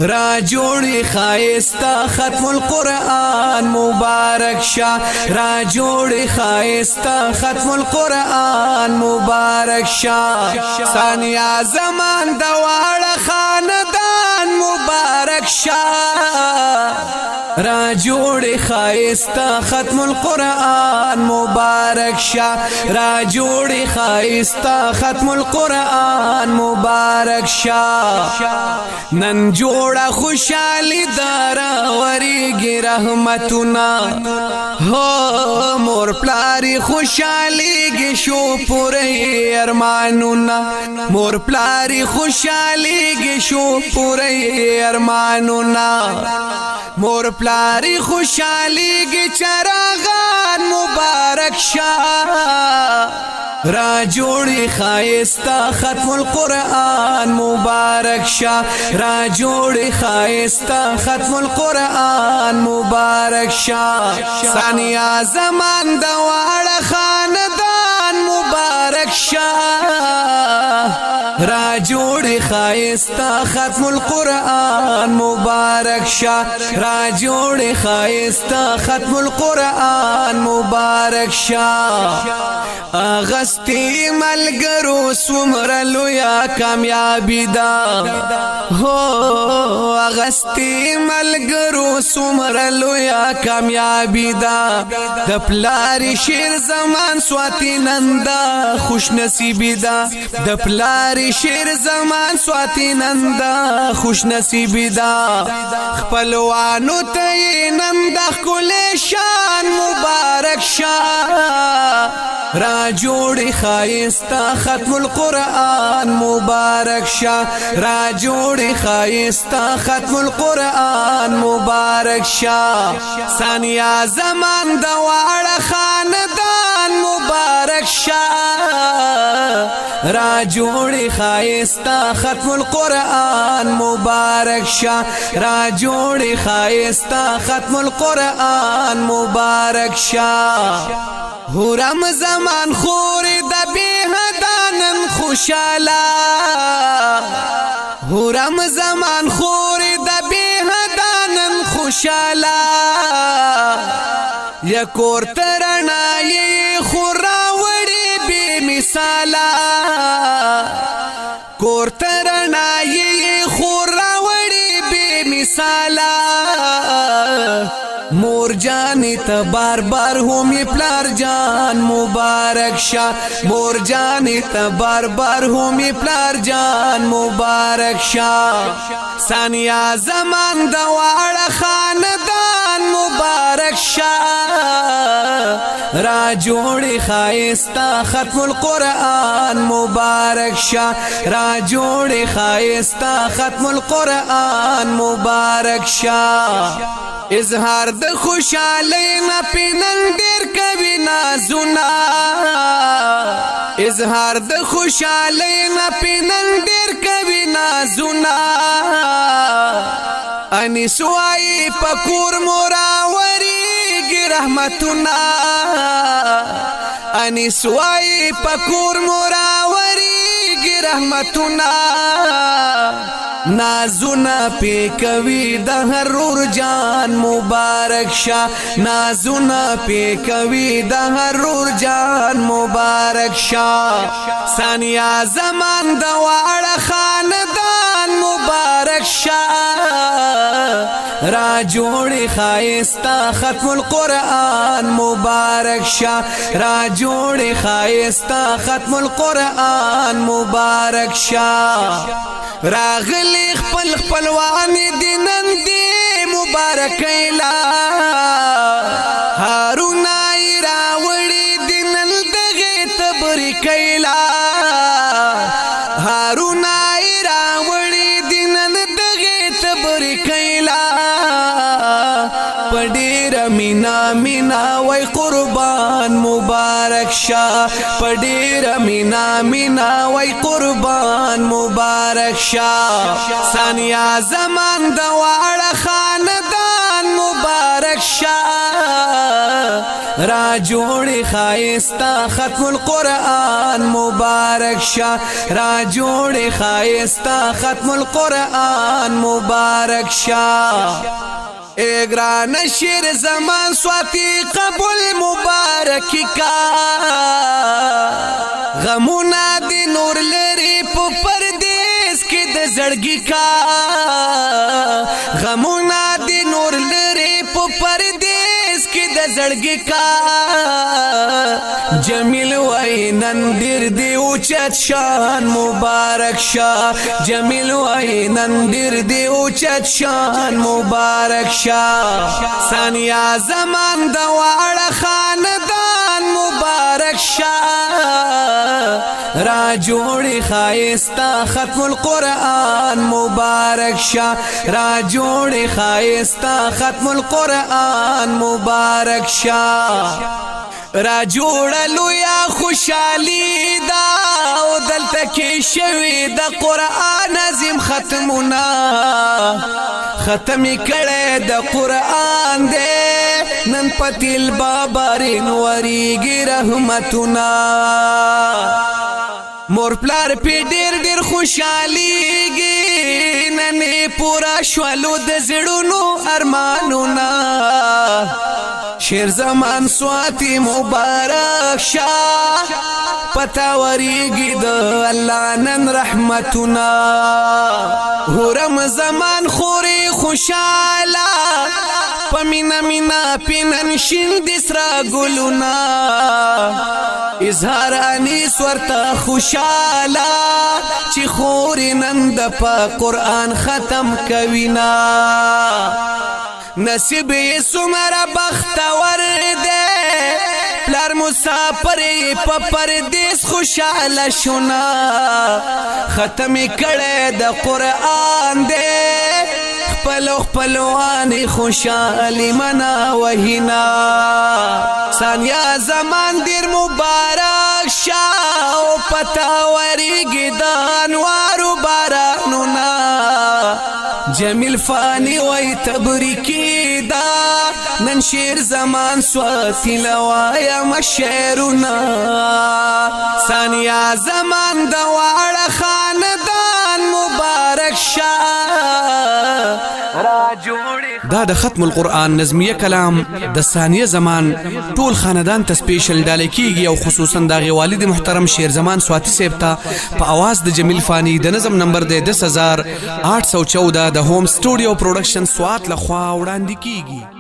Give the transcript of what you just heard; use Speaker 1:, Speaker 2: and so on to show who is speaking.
Speaker 1: را جوڑی خائستا ختم القرآن مبارک شا را جوڑی خائستا ختم القرآن مبارک شا ثانیہ زمان دوار خاندان مبارک شا را جوڑی خائستا ختم القرآن مبارک شا را جوڑی خائستا ختم القرآن مبارک شا نن جوڑا خوشالی دارا وریگی رحمتنا ہو مور پلاری خوشالی گی شو پوری ارمانونا مور پلاری خوشالی گی شو پوری ارمانونا مور پلاری خوشالی گی چراغان مبارک شا را جوڑی خائستا ختم القرآن مبارک شا را جوڑی خائستا ختم القرآن مبارک شا ثانیہ زمان دوار خاندان مبارک شا را جوڑی خائستا ختم القرآن مبارک شا را جوڑی خائستا ختم القرآن مبارک شا اغسطی ملگرو سمرلو یا کامیابی دا ہو اغسطی ملگرو سمرلو یا کامیابی دا د پلاری شیر زمان سواتی نندا خوش نصیبی دا د پلاری شیر زمان سواتی نندا خوش نصیبی دا خپلوانو تی نندا کل شان مبارک شا را جوڑی خائستا ختم القرآن مبارک شا را جوڑی خائستا ختم القرآن مبارک شا ثانیہ زمان دوار خاندان مبارک شا را جوڑی خائستا ختم القرآن مبارک شا را جوڑی خائستا ختم القرآن مبارک شا حرم زمان خوری دا بیہدانن خوشالا حرم زمان خوری دا بیہدانن خوشالا یکور ترنائی خوراوڑی بی مثالا کور ترنائی خوراوڑی بی مثالا مور جانی تا بار بار ہومی پلار جان مبارک شا مور جانی تا بار بار ہومی پلار جان مبارک شا ثانیہ زمان دوار خاندان مبارک شا را جوڑی خائستا ختم القرآن مبارک شا را جوڑی خائستا ختم القرآن مبارک شا اظہار د خوشالی نا پینن دیر کبھی نازونا اظہار د خوشالی نا پینن دیر کبھی نازونا انیسوائی پکور موراوری گی رحمتنا انیسوائی پکور موراوری گی رحمتنا نازونا پی کوي د هرور جان مبارک شا نازونا پی کوي د هرور جان مبارک شا ثانیہ زمان دوار خاندان مبارک شا را جوڑی خائستا ختم القرآن مبارک شا را جوڑی خائستا ختم القرآن مبارک شا راغلی خپل خپلوانی دینن دی مبارک ایلا هارونای راوڑی دینن دغی تبری کیلا هارونای راوڑی دینن دغی تبری کیلا پڑیر مینا مینا وی قربان مبارک شا پڑیر مینا مینا وی قربان مبارک شا ثانیہ زمان دوار خاندان مبارک مبارک شاه را جوړ خایستا ختم القرآن مبارک شاه را جوړ خایستا ختم القرآن مبارک شاه اگران شیر زمان سواتی قبول مبارک کا غمونا دی نور لری پو پردیس کی د زړګي کا غمونا دی نور لری پو پردیس کی د زړګي کا جمیل وای نن ډیر دی اوچت شان مبارک شاه جمیل وای نن ډیر دی اوچت شان مبارک شاه ثانیا زمان د واړه خاندان مبارک شاه را جوړ خایستا ختم القرآن مبارک شاه را جوړ خایستا ختم القرآن مبارک شاه را جوړلو یا خوشالي دا او دلته کې شوي د قرآن عظیم ختمونه ختم کړه د قرآن دې نن پتیل بابارین وریږي رحمتونه مور پلار پی ډیر ډیر خوشاليږي نن پورا شولو د زړونو ارمانونه شیر زمان سواتی مبارک شاه پتا وریږي د الله نن رحمتونه هرم زمان خوري خوشاله پمینا مینا پینن شین دسرا ګلونا اظهار انیس ورته خوشاله چې خوري نن د قرآن ختم کوینا نصیب یې څومره بختور دی پلار مسافر په پردیس خوشاله شونا ختم کړه د قرآن دی خپلوانی خوشالی منا وحینا ثانیا زمان دیر مبارک شاو پتا وریگی دا انوارو بارانونا جمیل فانی وی تبریکی دا نن شیر زمان سواتی لوایا مشیرونا ثانیا زمان دوار خاندان مبارک شاو دا د ختم القرآن نظمیه کلام د ثانیه زمان ټول خاندان ته سپیشل ډالې کیږي او خصوصا د والد محترم شیر زمان سواتی صاحب ته په आवाज د جمیل فانی د نظم نمبر د 10814 د هوم سټوډیو پروډکشن سوات لخوا وړاندې کیږي